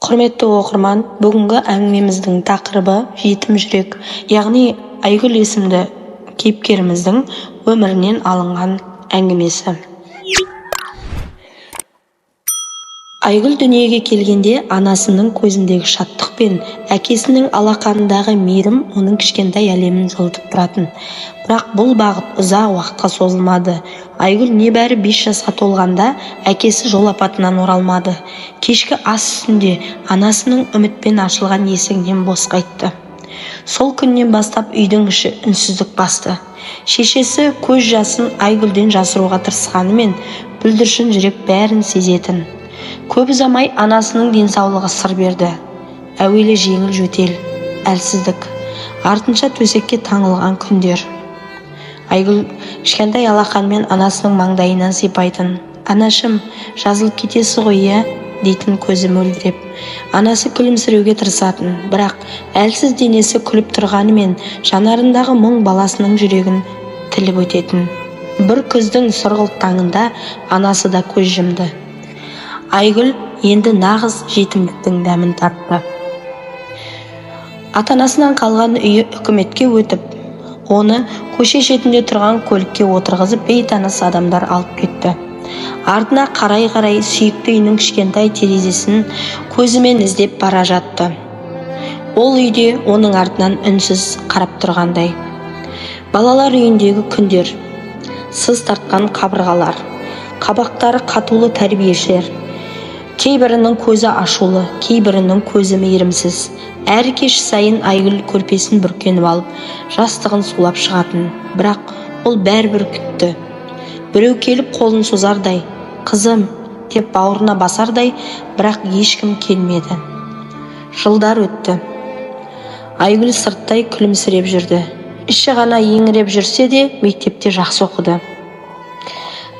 Құрметті оқырман, бүгінгі әңгімеміздің тақырыбы жетім жүрек, яғни Айгүл есімді кейіпкеріміздің өмірінен алынған әңгімесі. Айгүл дүниеге келгенде анасының көзіндегі шаттық пен әкесінің алақанындағы мейірім оның кішкентай әлемін жылытып тұратын. Бірақ бұл бағыт ұзақ уақытқа созылмады. Айгүл небәрі 5 жасқа толғанда әкесі жол апатынан оралмады. Кешкі ас үстінде анасының үмітпен ашылған есігінен бос қайтты. Сол күннен бастап үйдің іші үнсіздік басты. Шешесі көз жасын Айгүлден жасыруға тырысқанымен, бүлдіршін жүрек бәрін сезетін. Көп ұзамай анасының денсаулығы сыр берді. Әуелі жеңіл жөтел, әлсіздік, артынша төсекке таңылған күндер. Айгүл кішкентай алақанмен анасының маңдайынан сипайтын. «Анашым, жазылып кетесі ғой, дейтін көзі мөлдіреп. Анасы күлімсіреуге тырысатын, бірақ әлсіз денесі күліп тұрғанымен жанарындағы мұң баласының жүрегін тіліп өтетін. Бір күздің сұрғылт таңында анасы да көз жұмды. Айгүл енді нағыз жетімдіктің дәмін тартты. Ата-анасынан қалған үйі үкіметке өтіп, оны көше шетінде тұрған көлікке отырғызып бейтаныс адамдар алып кетті. Артына қарай-қарай сүйікті үйінің кішкентай терезесін көзімен іздеп бара жатты. Ол үйде оның артынан үнсіз қарап тұрғандай. Балалар үйіндегі күндер, сыз тартқан қабырғалар, қабақтары қатулы тәрбиешілер. Кейбірінің көзі ашулы, кейбірінің көзі мейірімсіз. Әр кеш сайын Айгүл көрпесін бүркеніп алып, жастығын сулап шығатын. Бірақ ол бәрібір күтті. Біреу келіп қолын созардай, «Қызым» деп бауырына басардай, бірақ ешкім келмеді. Жылдар өтті. Айгүл сырттай күлімсіреп жүрді. Іші ғана еңіреп жүрсе де, мектепте жақсы оқыды.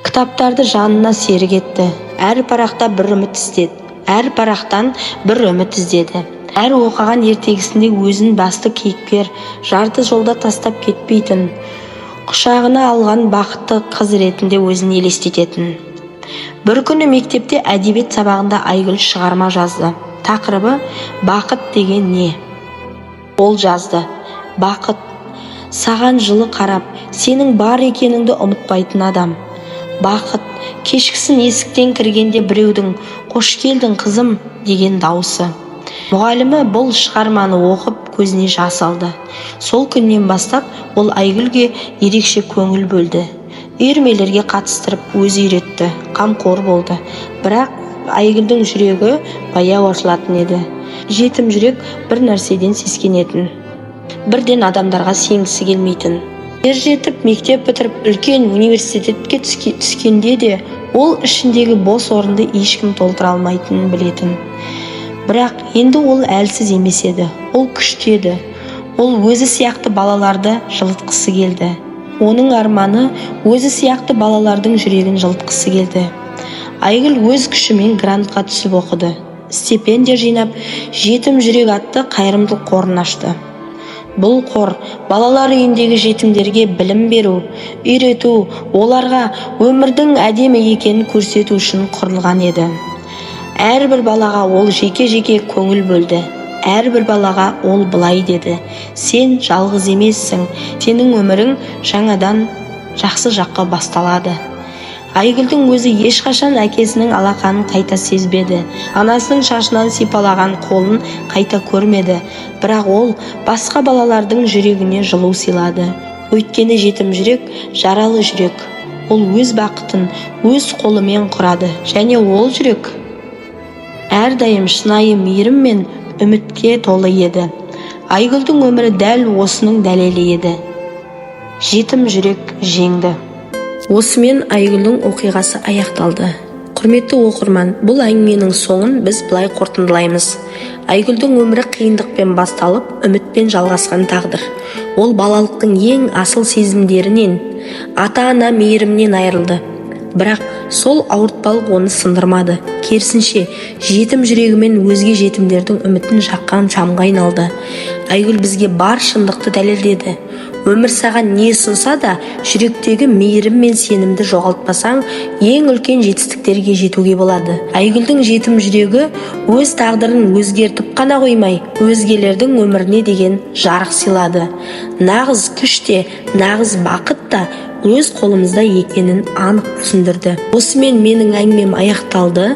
Кітаптарды жанына серік етті. Әр парақта бір үміт іздеді. Әр парақтан бір үміт іздеді. Әр оқыған ертегісінде өзін басты кейіпкер, жарты жолда тастап кетпейтін, құшағына алған бақытты қыз ретінде өзін елестететін. Бір күні мектепте әдебиет сабағында Айгүл шығарма жазды. Тақырыбы «Бақыт деген не?» Ол жазды: «Бақыт, саған жылы қарап, сенің бар екеніңді ұмытпайтын адам. Бақыт, кешкісін есіктен кіргенде біреудің «Қош келдің, қызым» деген дауысы». Мұғалімі бұл шығарманы оқып көзіне жас алды. Сол күннен бастап ол Айгүлге ерекше көңіл бөлді. Үйірмелерге қатыстырып өзі үйретті, қамқор болды. Бірақ Айгүлдің жүрегі баяу ашылатын еді. Жетім жүрек бір нәрседен сескенетін. Бірден адамдарға сенгісі келмейтін. Жетіп мектеп бітіріп үлкен университетке түскенде де ол ішіндегі бос орынды ешкім толтыра алмайтынын білетін. Бірақ енді ол әлсіз емес еді, ол күшті еді. Ол өзі сияқты балаларды жылытқысы келді. Оның арманы өзі сияқты балалардың жүрегін жылытқысы келді. Айгүл өз күшімен грантқа түсіп оқыды. Стипендия жинап, жетім жүрек атты қайырымдылық қорын ашты. Бұл қор балалар үйіндегі жетімдерге білім беру, үйрету, оларға өмірдің әдемі екенін көрсету үшін құрылған еді. Әрбір балаға ол жеке-жеке көңіл бөлді. Әрбір балаға ол былай деді: «Сен жалғыз емессің, сенің өмірің жаңадан жақсы жаққа басталады». Айгүлдің өзі ешқашан әкесінің алақанын қайта сезбеді. Анасының шашынан сипалаған қолын қайта көрмеді. Бірақ ол басқа балалардың жүрегіне жылу сыйлады. Өйткені жетім жүрек жаралы жүрек. Ол өз бақытын өз қолымен құрады. Және ол жүрек әрдайым шынайы мейірім мен үмітке толы еді. Айгүлдің өмірі дәл осының дәлелі еді. Жетім жүрек жеңді. Осымен Айгүлдің оқиғасы аяқталды. Құрметті оқырман, бұл әңгіменің соңын біз былай қорытындылаймыз. Айгүлдің өмірі қиындықпен басталып, үмітпен жалғасқан тағдыр. Ол балалықтың ең асыл сезімдерінен, ата-ана мейірімнен айырылды. Бірақ сол ауыртпалық оны сындырмады. Керісінше, жетім жүрегімен өзге жетімдердің үмітін жаққан шамға айналды. Айгүл бізге бар шындықты дәлелдеді. өмір саған не ұсынса да жүректегі мейірім мен сенімді жоғалтпасаң, ең үлкен жетістіктерге жетуге болады. Айгүлдің жетім жүрегі өз тағдырын өзгертіп қана қоймай, өзгелердің өміріне деген жарық сыйлады. Нағыз күш те, нағыз бақыт та өз қолымызда екенін анық түсіндірді. Осымен менің әңгімем аяқталды.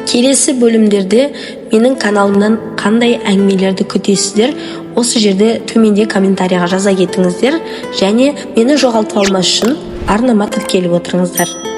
Келесі бөлімдерде менің каналымнан қандай әңгімелерді күтесіздер, осы жерде төменде комментарияға жаза кетіңіздер, және мені жоғалтып алмас үшін арнама тіркеліп отырыңыздар.